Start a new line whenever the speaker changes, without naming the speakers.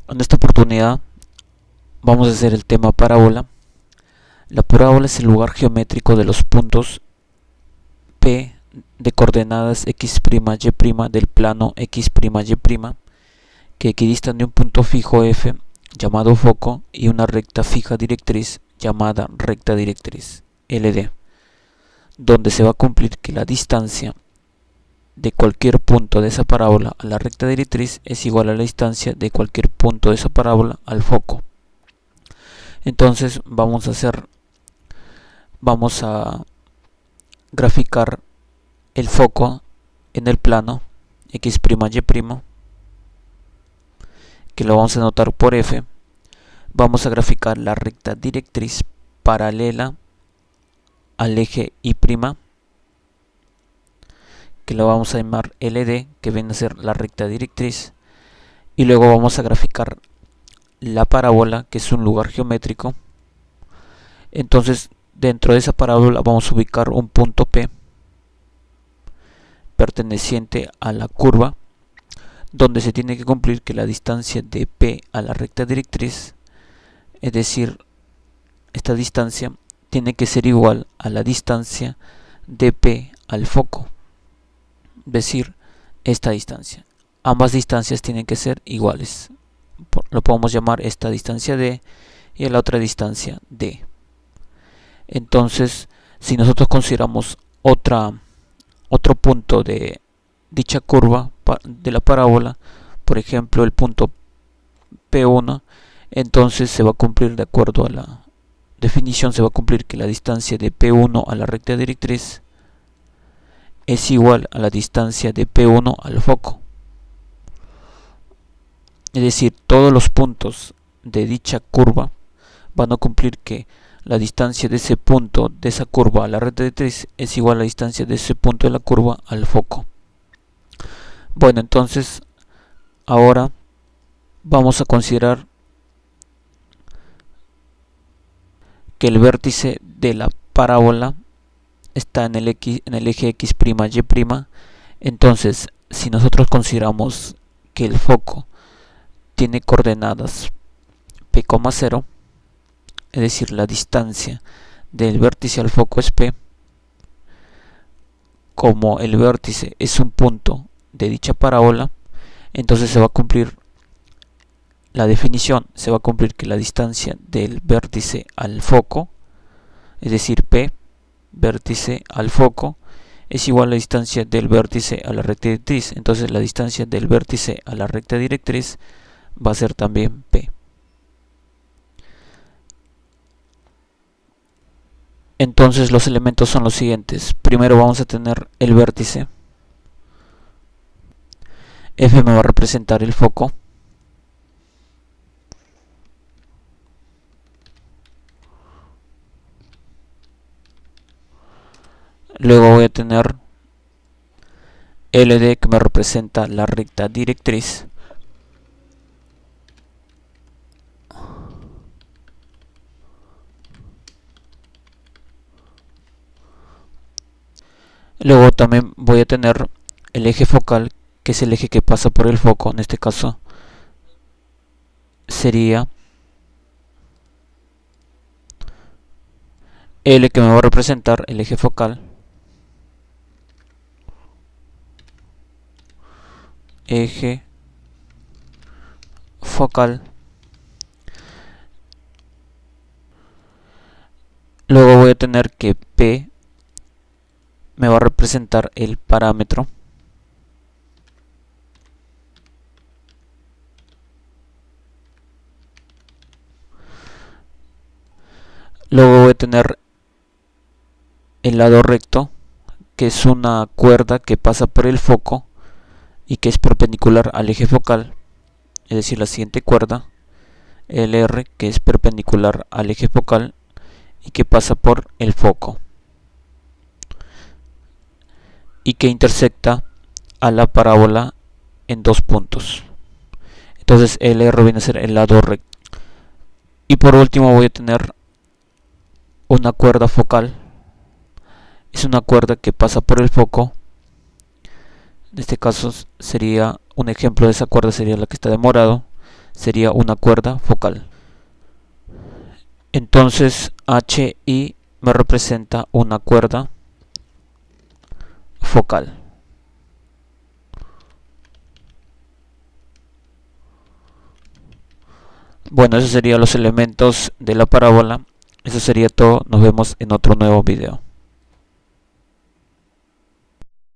En esta oportunidad vamos a hacer el tema parábola. La parábola es el lugar geométrico de los puntos P de coordenadas x', y' del plano x', y' que equidistan de un punto fijo f llamado foco y una recta fija directriz llamada recta directriz LD, donde se va a cumplir que la distancia de cualquier punto de esa parábola a la recta directriz es igual a la distancia de cualquier punto de esa parábola al foco. Entonces vamos a graficar el foco en el plano x', y', que lo vamos a anotar por F. Vamos a graficar la recta directriz paralela al eje Y', que lo vamos a llamar LD, que viene a ser la recta directriz, y luego vamos a graficar la parábola, que es un lugar geométrico. Entonces dentro de esa parábola vamos a ubicar un punto P perteneciente a la curva, donde se tiene que cumplir que la distancia de P a la recta directriz, es decir, esta distancia tiene que ser igual a la distancia de P al foco, es decir, esta distancia. Ambas distancias tienen que ser iguales. Lo podemos llamar esta distancia D y a la otra distancia D. Entonces, si nosotros consideramos otro punto de dicha curva de la parábola, por ejemplo el punto P1, entonces se va a cumplir, de acuerdo a la definición, se va a cumplir que la distancia de P1 a la recta directriz es igual a la distancia de P1 al foco. Es decir, todos los puntos de dicha curva van a cumplir que la distancia de ese punto de esa curva a la recta directriz es igual a la distancia de ese punto de la curva al foco. Bueno, entonces ahora vamos a considerar que el vértice de la parábola está en el eje x', y'. Entonces, si nosotros consideramos que el foco tiene coordenadas P, 0, es decir, la distancia del vértice al foco es P, como el vértice es un punto de dicha parábola, entonces se va a cumplir la definición, se va a cumplir que la distancia del vértice al foco, es decir, P, vértice al foco, es igual a la distancia del vértice a la recta directriz. Entonces la distancia del vértice a la recta directriz va a ser también P. Entonces los elementos son los siguientes. Primero vamos a tener el vértice. F me va a representar el foco. Luego voy a tener LD, que me representa la recta directriz. Luego también voy a tener el eje focal, que es el eje que pasa por el foco. En este caso sería L, que me va a representar el eje focal. Eje focal. Luego voy a tener que P me va a representar el parámetro. Luego voy a tener el lado recto, que es una cuerda que pasa por el foco y que es perpendicular al eje focal, es decir, la siguiente cuerda, LR, que es perpendicular al eje focal y que pasa por el foco y que intersecta a la parábola en dos puntos. Entonces LR viene a ser el lado recto. Y por último voy a tener una cuerda focal. Es una cuerda que pasa por el foco En este caso sería un ejemplo de esa cuerda, sería la que está de morado, sería una cuerda focal. Entonces HI me representa una cuerda focal. Bueno, esos serían los elementos de la parábola. Eso sería todo. Nos vemos en otro nuevo video.